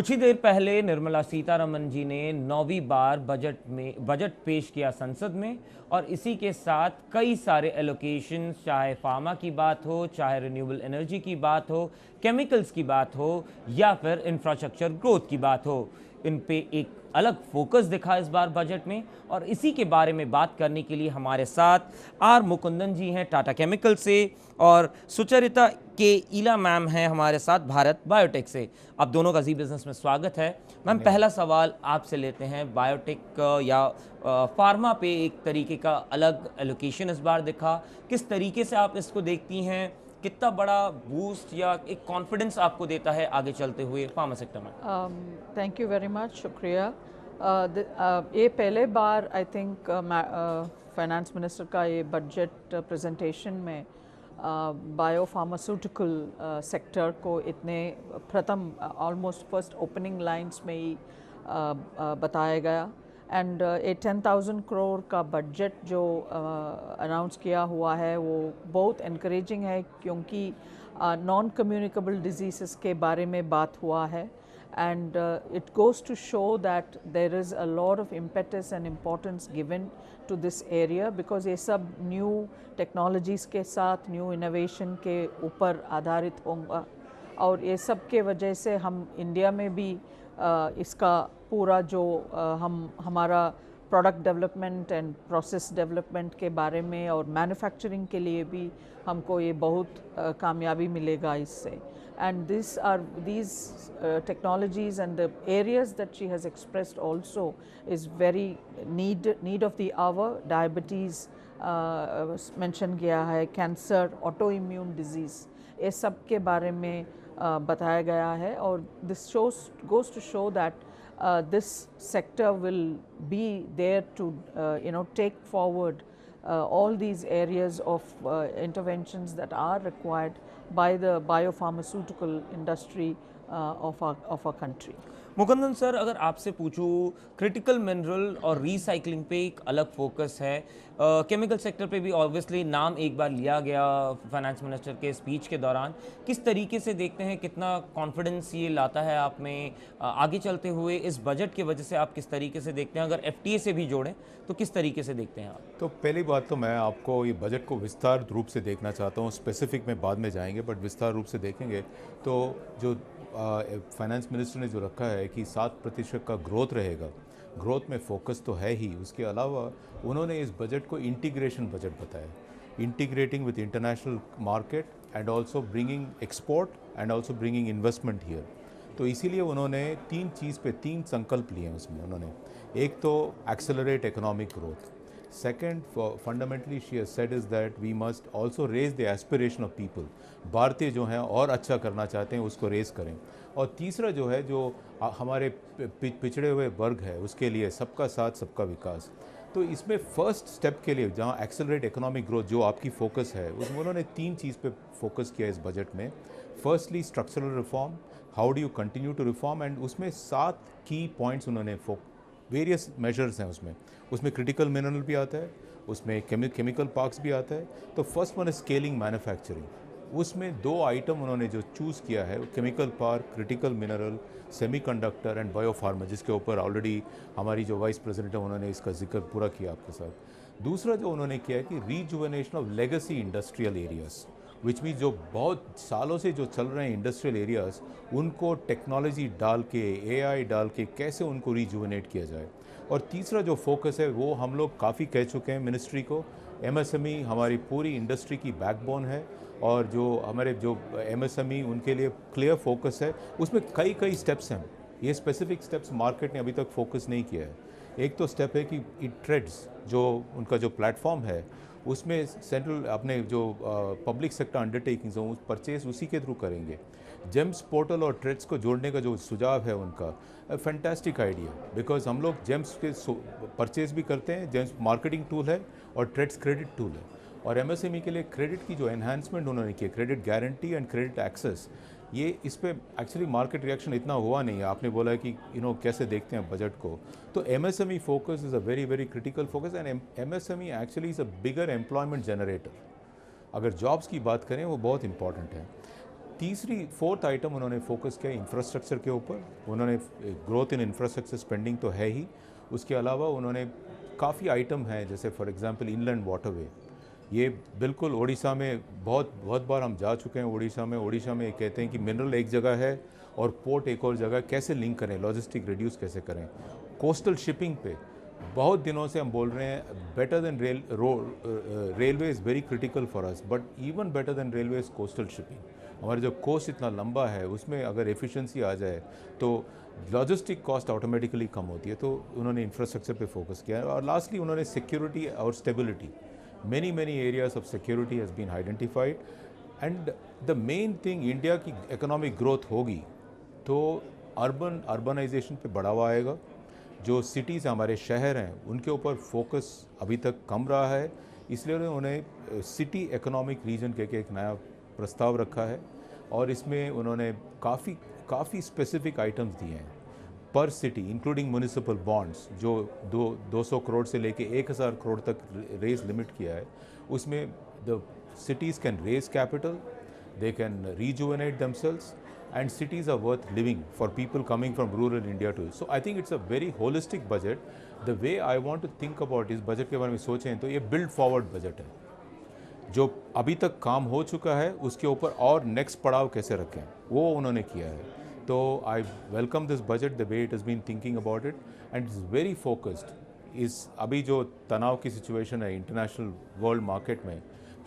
कुछ ही देर पहले निर्मला सीतारमण जी ने 9वीं बार बजट पेश किया संसद में और इसी के साथ कई सारे एलोकेशन, चाहे फार्मा की बात हो, चाहे रिन्यूएबल एनर्जी की बात हो, केमिकल्स की बात हो या फिर इंफ्रास्ट्रक्चर ग्रोथ की बात हो, इन पे एक अलग फोकस दिखा इस बार बजट में। और इसी के बारे में बात करने के लिए हमारे साथ आर मुकुंदन जी हैं टाटा केमिकल से और सुचरिता के ईला मैम हैं हमारे साथ भारत बायोटेक से। आप दोनों का जी बिजनेस में स्वागत है। मैम, पहला सवाल आपसे लेते हैं। बायोटेक या फार्मा पे एक तरीके का अलग एलोकेशन इस बार दिखा, किस तरीके से आप इसको देखती हैं? कितना बड़ा बूस्ट या एक कॉन्फिडेंस आपको देता है आगे चलते हुए फार्मा सेक्टर में? थैंक यू वेरी मच, शुक्रिया। ये पहले बार आई थिंक फाइनेंस मिनिस्टर का ये बजट प्रेजेंटेशन में बायो फार्मास्यूटिकल सेक्टर को इतने प्रथम ऑलमोस्ट फर्स्ट ओपनिंग लाइंस में ही बताया गया। एंड ये 10,000 करोड़ का बजट जो अनाउंस किया हुआ है वो बहुत इनकरेजिंग है, क्योंकि नॉन कम्युनिकेबल डिजीज़ के बारे में बात हुआ है। And it goes to show that there is a lot of impetus and importance given to this area, because ये सब new technologies के साथ new innovation के ऊपर आधारित होगा और ये सब के वजह से हम इंडिया में भी इसका पूरा जो हमारा product development and process development के बारे में और मैन्युफैक्चरिंग के लिए भी हमको ये बहुत कामयाबी मिलेगा इससे। And these technologies and the areas that she has expressed also is very need of the hour. Diabetes mention किया है, cancer, autoimmune disease, ये सब के बारे में बताया गया है। और this goes to show that this sector will be there to take forward all these areas of interventions that are required by the biopharmaceutical industry of our country. Mukundan sir, अगर आपसे पूछूं, क्रिटिकल मिनरल और recycling पे एक अलग focus है, chemical sector पे भी ऑब्वियसली नाम एक बार लिया गया फाइनेंस मिनिस्टर के स्पीच के दौरान। किस तरीके से देखते हैं, कितना कॉन्फिडेंस ये लाता है आप में आगे चलते हुए इस बजट की वजह से? आप किस तरीके से देखते हैं? अगर एफटीए से भी जोड़ें तो किस तरीके से देखते हैं आप? तो पहली बात तो मैं आपको ये बजट को विस्तार रूप से देखना चाहता हूँ। स्पेसिफिक में बाद में जाएंगे, बट विस्तार रूप से देखेंगे तो जो फाइनेंस मिनिस्टर ने जो रखा है कि 7% का ग्रोथ रहेगा, ग्रोथ में फोकस तो है ही। उसके अलावा उन्होंने इस बजट को इंटीग्रेशन बजट बताया, integrating with international market and also bringing export and also bringing investment here. तो इसीलिए उन्होंने तीन संकल्प लिए हैं उसमें। उन्होंने एक तो accelerate economic growth, second fundamentally she has said is that we must also raise the aspiration of people, भारतीय जो हैं और अच्छा करना चाहते हैं उसको रेस करें। और तीसरा जो है, जो हमारे पिछड़े हुए वर्ग है उसके लिए सबका साथ सबका विकास। तो इसमें फर्स्ट स्टेप के लिए जहाँ एक्सेलरेट इकोनॉमिक ग्रोथ जो आपकी फोकस है, उसमें उन्होंने 3 चीज़ पे फोकस किया इस बजट में। Firstly structural reform, how do you continue to reform, and उसमें 7 की पॉइंट्स उन्होंने वेरियस मेजर्स हैं उसमें क्रिटिकल मिनरल भी आता है, उसमें केमिकल पार्क्स भी आता है। तो फर्स्ट वन है स्केलिंग मैन्युफैक्चरिंग, उसमें 2 आइटम उन्होंने जो चूज़ किया है, chemical park, critical mineral, semiconductor and biopharma, जिसके ऊपर ऑलरेडी हमारी जो वाइस प्रेसिडेंट है उन्होंने इसका जिक्र पूरा किया आपके साथ। दूसरा जो उन्होंने किया है कि rejuvenation of legacy industrial areas, which mean जो बहुत सालों से जो चल रहे हैं इंडस्ट्रियल एरियाज़, उनको टेक्नोलॉजी डाल के, एआई डाल के कैसे उनको रीजुवेनेट किया जाए। और तीसरा जो फोकस है वो हम लोग काफ़ी कह चुके हैं मिनिस्ट्री को, एमएसएमई हमारी पूरी इंडस्ट्री की बैकबोन है, और जो हमारे जो एमएसएमई उनके लिए क्लियर फोकस है। उसमें कई स्टेप्स हैं, ये स्पेसिफिक स्टेप्स मार्केट ने अभी तक फोकस नहीं किया है। एक तो स्टेप है कि इट ट्रेड्स, जो उनका जो प्लेटफॉर्म है उसमें सेंट्रल अपने जो पब्लिक सेक्टर अंडरटेकिंग्स हों, परचेज उसी के थ्रू करेंगे। जेम्स पोर्टल और ट्रेड्स को जोड़ने का जो सुझाव है उनका, फैंटास्टिक आइडिया, बिकॉज हम लोग जेम्स के परचेज भी करते हैं, जेम्स मार्केटिंग टूल है और ट्रेड्स क्रेडिट टूल है। और एमएसएमई के लिए क्रेडिट की जो एनहांसमेंट उन्होंने की, credit guarantee and credit access, ये इस पे एक्चुअली मार्केट रिएक्शन इतना हुआ नहीं है। आपने बोला कि कैसे देखते हैं बजट को, तो MSME focus is a very critical focus, and MSME actually is a bigger employment generator. अगर जॉब्स की बात करें वो बहुत इंपॉर्टेंट है। फोर्थ आइटम उन्होंने फोकस किया इंफ्रास्ट्रक्चर के ऊपर। उन्होंने ग्रोथ इन इंफ्रास्ट्रक्चर स्पेंडिंग तो है ही, उसके अलावा उन्होंने काफ़ी आइटम हैं, जैसे फॉर एग्जांपल इनलैंड वाटरवे। ये बिल्कुल ओडिशा में बहुत बार हम जा चुके हैं। ओडिशा में कहते हैं कि मिनरल एक जगह है और पोर्ट एक और जगह, कैसे लिंक करें, लॉजिस्टिक रिड्यूस कैसे करें। कोस्टल शिपिंग पे बहुत दिनों से हम बोल रहे हैं better than railway is very critical for us, but even better than railway is coastal shipping. हमारा जो कोस्ट इतना लंबा है उसमें अगर एफिशिएंसी आ जाए तो लॉजिस्टिक कॉस्ट ऑटोमेटिकली कम होती है। तो उन्होंने इंफ्रास्ट्रक्चर पे फोकस किया है। और लास्टली उन्होंने सिक्योरिटी और stability, many areas of security has been identified, and the main thing, India की इकोनॉमिक ग्रोथ होगी तो अर्बनाइजेशन पे बढ़ावा आएगा। जो सिटीज़ हमारे शहर हैं उनके ऊपर फोकस अभी तक कम रहा है, इसलिए उन्होंने सिटी इकोनॉमिक रीजन के एक नया प्रस्ताव रखा है और इसमें उन्होंने काफ़ी स्पेसिफिक आइटम्स दिए हैं पर सिटी, इंक्लूडिंग म्यूनिसिपल बॉन्ड्स, जो 200 करोड़ से लेके 1000 करोड़ तक रेज लिमिट किया है। उसमें the cities can raise capital, they can rejuvenate themselves, and cities are worth living for people coming from rural India to. So I think it's a very holistic budget. The way I want to think about इस budget के बारे में सोचें तो ये build forward budget है। जो अभी तक काम हो चुका है उसके ऊपर और नेक्स्ट पड़ाव कैसे रखें वो उन्होंने किया है। तो I welcome this budget, the way it has been thinking about it, and is very focused. इस अभी जो तनाव की सिचुएशन है इंटरनेशनल वर्ल्ड मार्केट में,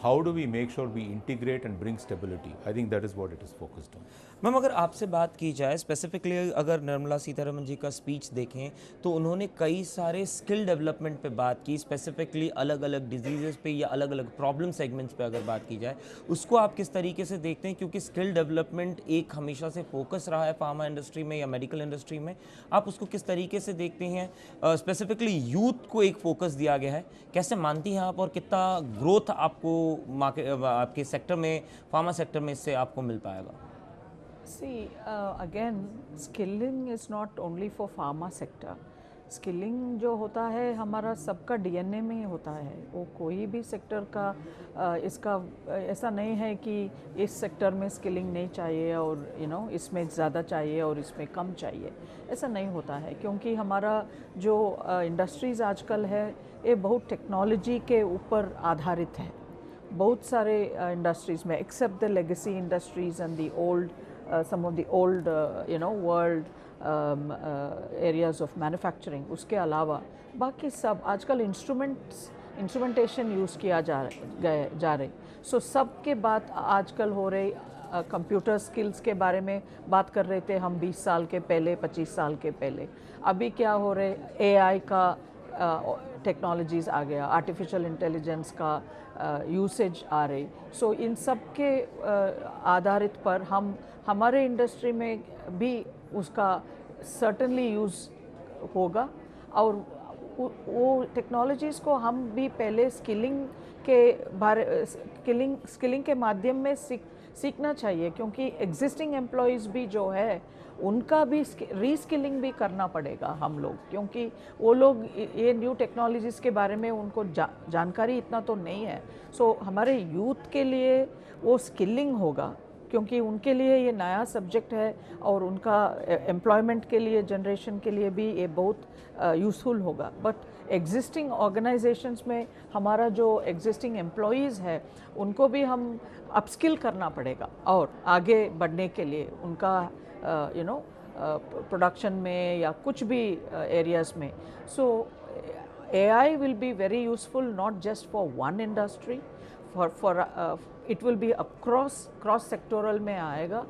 how do we make sure we integrate and bring stability? I think that is what it is focused on. Ma'am, अगर आपसे बात की जाए स्पेसिफिकली, अगर निर्मला सीतारमण जी का स्पीच देखें तो उन्होंने कई सारे स्किल डेवलपमेंट पे बात की, स्पेसिफिकली अलग अलग डिजीज़ पे या अलग अलग प्रॉब्लम सेगमेंट्स पे अगर बात की जाए, उसको आप किस तरीके से देखते हैं? क्योंकि स्किल डेवलपमेंट एक हमेशा से फोकस रहा है फार्मा इंडस्ट्री में या मेडिकल इंडस्ट्री में, आप उसको किस तरीके से देखते हैं? स्पेसिफिकली यूथ को एक फोकस दिया गया है, कैसे मानती हैं आप, और कितना ग्रोथ आपको आपके सेक्टर में, फार्मा सेक्टर में इससे आपको मिल पाएगा? See, again, skilling is not only for pharma sector. Skilling जो होता है हमारा सबका डीएनए में ही होता है। वो कोई भी सेक्टर का इसका ऐसा नहीं है कि इस सेक्टर में स्किलिंग नहीं चाहिए और इसमें ज़्यादा चाहिए और इसमें कम चाहिए, ऐसा नहीं होता है। क्योंकि हमारा जो इंडस्ट्रीज़ आजकल है ये बहुत टेक्नोलॉजी के ऊपर आधारित है। बहुत सारे इंडस्ट्रीज़ में, except the legacy industries and the old some of the old world areas of manufacturing, उसके अलावा बाकी सब आजकल इंस्ट्रूमेंटेशन यूज़ किया जा रहे। सो सब के बात आजकल हो रही, कंप्यूटर स्किल्स के बारे में बात कर रहे थे हम 20 साल के पहले, 25 साल के पहले। अभी क्या हो रहे, एआई का टेक्नोलॉजीज़ आ गया, आर्टिफिशियल इंटेलिजेंस का यूसेज आ रही। सो इन सब के आधारित पर हमारे इंडस्ट्री में भी उसका सर्टनली यूज़ होगा। और वो टेक्नोलॉजीज़ को हम भी पहले स्किलिंग के माध्यम में सीखना चाहिए, क्योंकि एग्जिस्टिंग एम्प्लॉयज़ भी जो है उनका भी रीस्किलिंग भी करना पड़ेगा हम लोग, क्योंकि वो लोग ये न्यू टेक्नोलॉजीज़ के बारे में उनको जानकारी इतना तो नहीं है। सो हमारे यूथ के लिए वो स्किलिंग होगा, क्योंकि उनके लिए ये नया सब्जेक्ट है और उनका एम्प्लॉयमेंट के लिए, जनरेशन के लिए भी ये बहुत यूज़फुल होगा। बट एग्जिस्टिंग ऑर्गेनाइजेशंस में हमारा जो एग्जिस्टिंग एम्प्लॉयज़ है उनको भी हम अपस्किल करना पड़ेगा और आगे बढ़ने के लिए उनका प्रोडक्शन में या कुछ भी एरियाज़ में। सो AI will be very useful not just for one industry, it will be cross sectoral में आएगा,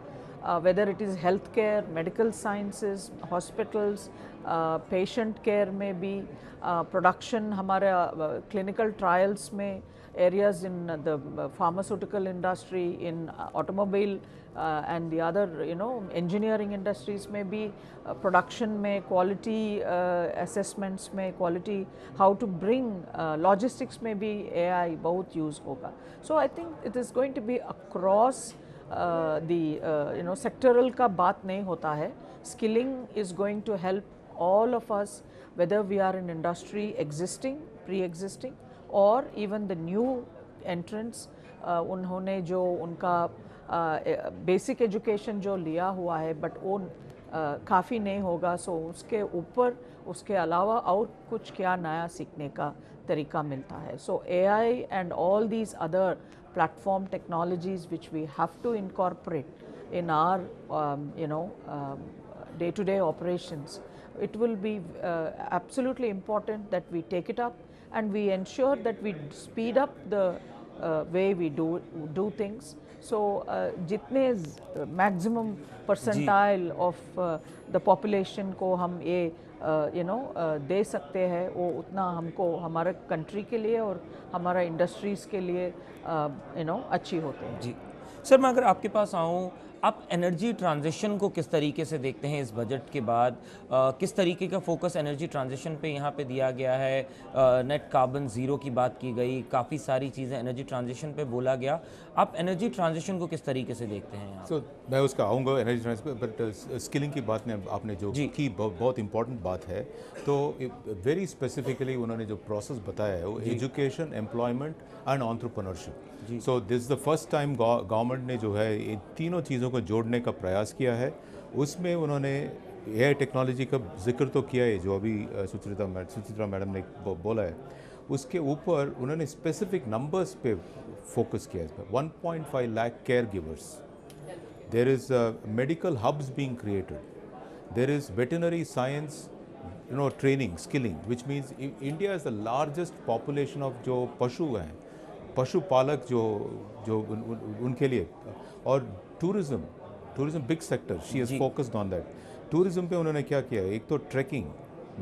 whether it is healthcare, medical sciences, hospitals, patient care में भी, production हमारे clinical trials में, areas in the pharmaceutical industry, in automobile and the other engineering industries में भी, production में, quality assessments में, quality how to bring logistics में भी AI बहुत use होगा। So I think it is going to be across the sectoral का बात नहीं होता है। Skilling is going to help all of us, whether we are in industry existing, pre-existing, or even the new entrants, उन्होंने जो उनका basic education जो लिया हुआ है बट वो काफ़ी नहीं होगा, सो उसके ऊपर उसके अलावा और कुछ क्या नया सीखने का तरीका मिलता है. सो AI and all these other platform technologies which we have to incorporate in our day-to-day operations, it will be absolutely important that we take it up and we ensure that we speed up the way we do things. So जितने maximum percentile of the population को हम ये दे सकते हैं, वो उतना हमको हमारे कंट्री के लिए और हमारा इंडस्ट्रीज़ के लिए अच्छी होते हैं. जी सर, मैं अगर आपके पास आऊँ, आप एनर्जी ट्रांजिशन को किस तरीके से देखते हैं इस बजट के बाद? किस तरीके का फोकस एनर्जी ट्रांजिशन पे यहाँ पे दिया गया है? नेट कार्बन ज़ीरो की बात की गई, काफ़ी सारी चीज़ें एनर्जी ट्रांजिशन पे बोला गया. आप एनर्जी ट्रांजिशन को किस तरीके से देखते हैं यहाँ? मैं उसका आऊँगा एनर्जी ट्रांजिशन, बट स्किलिंग की बात ने आपने जो की बहुत इंपॉर्टेंट बात है. तो वेरी स्पेसिफिकली उन्होंने जो प्रोसेस बताया है वो education, employment and entrepreneurship. So this is the first time government ने जो है इन तीनों चीज़ों को जोड़ने का प्रयास किया है. उसमें उन्होंने AI टेक्नोलॉजी का जिक्र तो किया है, जो अभी सुचित्रा मैडम ने बोला है. उसके ऊपर उन्होंने स्पेसिफिक नंबर्स पे फोकस किया है. 1.5 lakh care givers, there is medical hubs being created, there is veterinary science training, skilling, which means India is the largest population of जो पशु हैं, पशुपालक जो उनके लिए. और tourism big sector, she has focused on that. Tourism पे उन्होंने क्या किया है? एक तो trekking,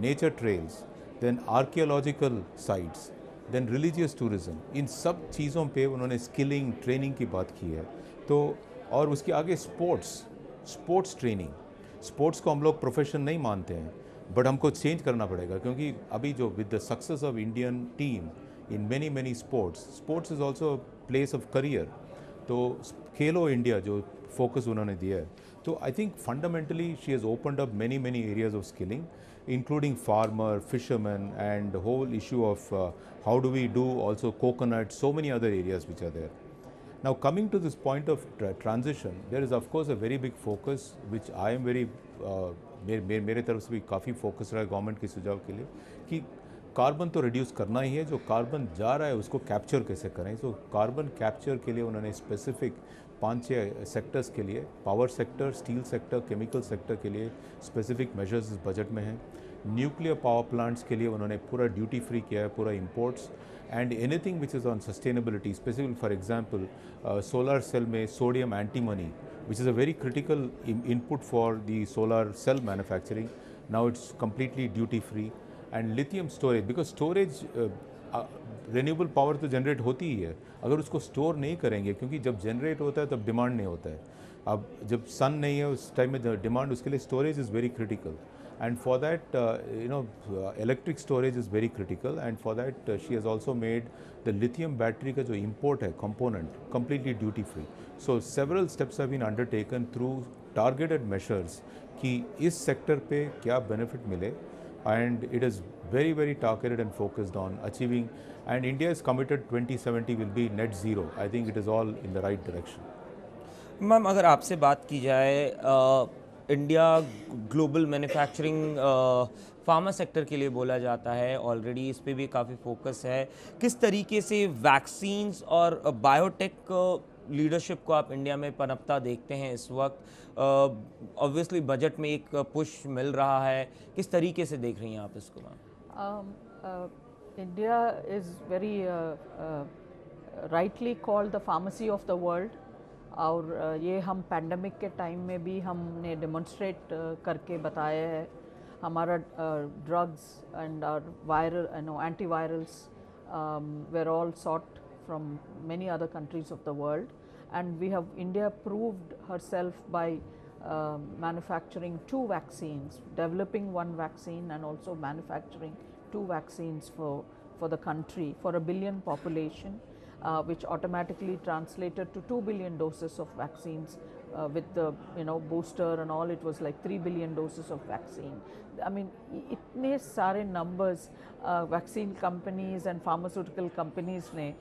nature trails, then archaeological sites, then religious tourism. इन सब चीज़ों पे उन्होंने स्किलिंग, ट्रेनिंग की बात की है. तो और उसके आगे स्पोर्ट्स ट्रेनिंग. स्पोर्ट्स को हम लोग प्रोफेशन नहीं मानते हैं, बट हमको चेंज करना पड़ेगा, क्योंकि अभी जो with the success of Indian team in many sports is also a place of career. तो खेलो इंडिया जो फोकस उन्होंने दिया है, तो I think fundamentally she has opened up many areas of skilling, including farmer, fishermen, and the whole issue of how do we do also coconut, so many other areas which are there. Now coming to this point of transition, there is of course a very big focus which I am very मेरे तरफ से भी काफ़ी focus रहा है government के सुझाव के लिए कि कार्बन तो रिड्यूस करना ही है, जो कार्बन जा रहा है उसको कैप्चर कैसे करें. तो कार्बन कैप्चर के लिए उन्होंने स्पेसिफिक 5-6 सेक्टर्स के लिए, power sector, steel sector, chemical sector के लिए स्पेसिफिक मेजर्स इस बजट में हैं. न्यूक्लियर पावर प्लांट्स के लिए उन्होंने पूरा ड्यूटी फ्री किया है, पूरा imports and anything which is on sustainability. Specific for example solar cell में sodium antimony, which is a very critical input for the solar cell manufacturing. Now it's completely duty free. And lithium storage, because storage renewable power तो generate होती ही है, अगर उसको store नहीं करेंगे, क्योंकि जब जनरेट होता है तब डिमांड नहीं होता है. अब जब सन नहीं है उस टाइम में डिमांड, उसके लिए storage is very critical. And for that, electric storage is very critical, and for that she has also made the lithium battery का जो import है component completely duty free. So several steps have been undertaken through targeted measures कि इस sector पे क्या benefit मिले, and it is very targeted and focused on achieving, and India is committed 2070 will be net zero. I think it is all in the right direction. Ma'am, अगर आपसे बात की जाए, India global manufacturing pharma sector के लिए बोला जाता है, ऑलरेडी इस पे भी काफ़ी फोकस है. किस तरीके से वैक्सीन्स और बायोटेक लीडरशिप को आप इंडिया में पनपता देखते हैं इस वक्त? ऑब्वियसली बजट में एक पुश मिल रहा है, किस तरीके से देख रही हैं आप इसको ma'am? India is very rightly called the pharmacy of the world, और ये हम पैंडमिक के टाइम में भी हमने डेमोन्स्ट्रेट करके बताया है. हमारा drugs and viral antivirals were all sought from many other countries of the world, and we have India proved herself by manufacturing 2 vaccines, developing 1 vaccine and also manufacturing 2 vaccines for the country, for a billion population. Which automatically translated to 2 billion doses of vaccines with the booster and all, it was like 3 billion doses of vaccine. I mean, इतने सारे numbers vaccine companies and pharmaceutical companies ने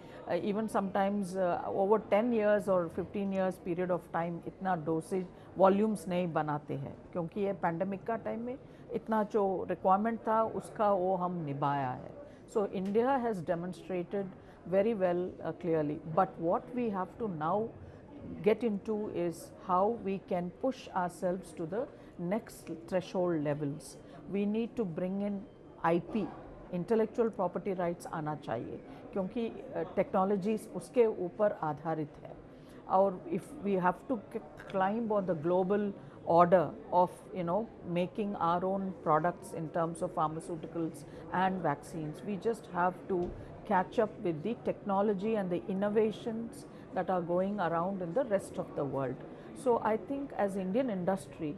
even sometimes over 10 years or 15 years period of time इतना dosage volumes नहीं बनाते हैं, क्योंकि ये pandemic का time में इतना जो requirement था उसका वो हम निभाया है. So India has demonstrated very well clearly, but what we have to now get into is how we can push ourselves to the next threshold levels. We need to bring in IP, intellectual property rights आना चाहिए, क्योंकि technologies उसके ऊपर आधारित है. और if we have to climb on the global order of making our own products in terms of pharmaceuticals and vaccines, we just have to catch up with the technology and the innovations that are going around in the rest of the world. So I think as Indian industry,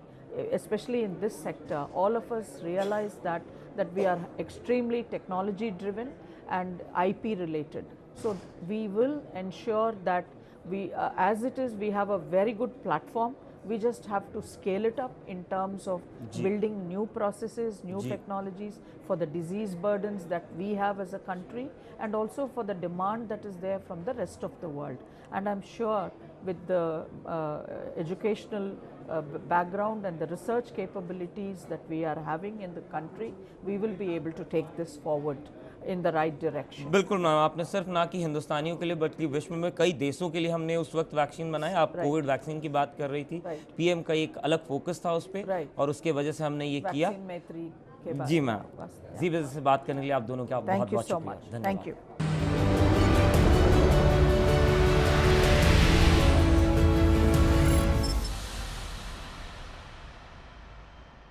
especially in this sector, all of us realize that we are extremely technology driven and IP related. So we will ensure that we, as it is, we have a very good platform. We just have to scale it up in terms of building new processes, new technologies for the disease burdens that we have as a country, and also for the demand that is there from the rest of the world. And I'm sure with the educational background and the research capabilities that we are having in the country, we will be able to take this forward in the right direction. बिल्कुल ma'am, आपने सिर्फ ना कि हिंदुस्तानियों के लिए बल्कि विश्व में कई देशों के लिए हमने उस वक्त वैक्सीन बनाया. आप कोविड वैक्सीन की बात कर रही थी, पीएम का एक अलग फोकस था उस पर, और उसके वजह से हमने ये किया. जी मैम, जी वजह से बात करने के लिए आप दोनों का बहुत बहुत शुक्रिया. Thank you.